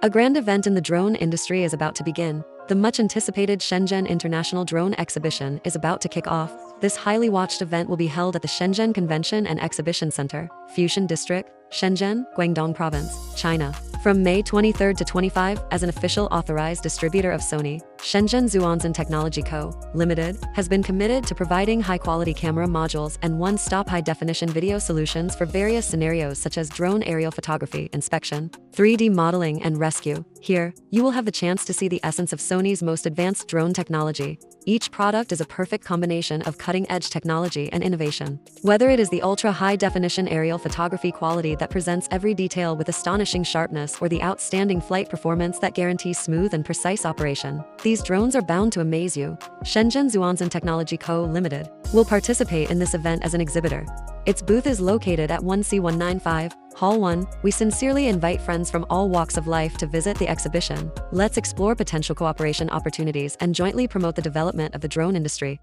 A grand event in the drone industry is about to begin. The much-anticipated Shenzhen International Drone Exhibition is about to kick off. This highly watched event will be held at the Shenzhen Convention and Exhibition Center, Fushan District, Shenzhen, Guangdong Province, China. From May 23 to 25, as an official authorized distributor of SONY, Shenzhen Xuanzhan Technology Co., Limited, has been committed to providing high-quality camera modules and one-stop high-definition video solutions for various scenarios such as drone aerial photography, inspection, 3D modeling, and rescue. Here, you will have the chance to see the essence of SONY's most advanced drone technology. Each product is a perfect combination of cutting-edge technology and innovation. Whether it is the ultra-high-definition aerial photography quality that presents every detail with astonishing sharpness or the outstanding flight performance that guarantees smooth and precise operation, these drones are bound to amaze you. Shenzhen Xuanzhan Technology Co. Limited will participate in this event as an exhibitor. Its booth is located at 1C195, Hall 1. We sincerely invite friends from all walks of life to visit the exhibition. Let's explore potential cooperation opportunities and jointly promote the development of the drone industry.